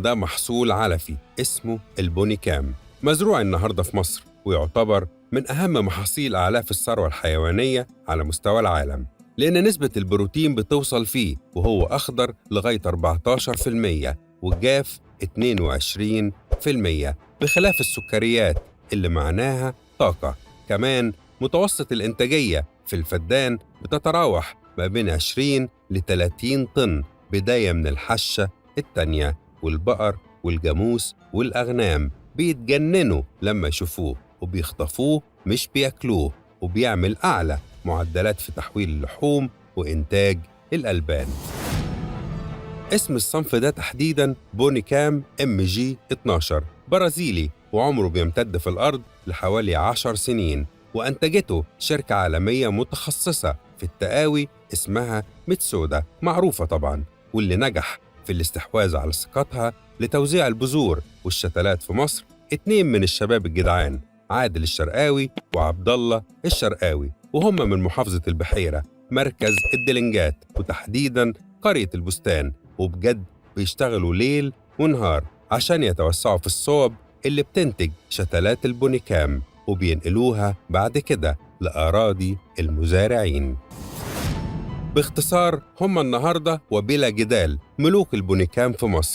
ده محصول علفي اسمه البونيكام، مزروع النهاردة في مصر، ويعتبر من أهم محاصيل أعلاف الثروة الحيوانية على مستوى العالم، لأن نسبة البروتين بتوصل فيه وهو أخضر لغاية 14% والجاف 22%، بخلاف السكريات اللي معناها طاقة. كمان متوسط الإنتاجية في الفدان بتتراوح ما بين 20 ل 30 طن، بداية من الحشة التانية، والبقر والجاموس والأغنام بيتجننوا لما يشوفوه وبيخطفوه مش بياكلوه، وبيعمل أعلى معدلات في تحويل اللحوم وإنتاج الألبان. اسم الصنف ده تحديداً بونيكام MG12، برازيلي، وعمره بيمتد في الأرض لحوالي 10 سنين، وأنتجته شركة عالمية متخصصة في التقاوي اسمها ميتسودا، معروفة طبعاً، واللي نجح في الاستحواذ على ثقتها لتوزيع البذور والشتلات في مصر 2 من الشباب الجدعان، عادل الشرقاوي وعبد الله الشرقاوي، وهم من محافظة البحيرة، مركز الدلنجات، وتحديداً قرية البستان، وبجد بيشتغلوا ليل ونهار عشان يتوسعوا في الصوب اللي بتنتج شتلات البونيكام، وبينقلوها بعد كده لأراضي المزارعين. باختصار، هم النهاردة وبلا جدال ملوك البونيكام في مصر،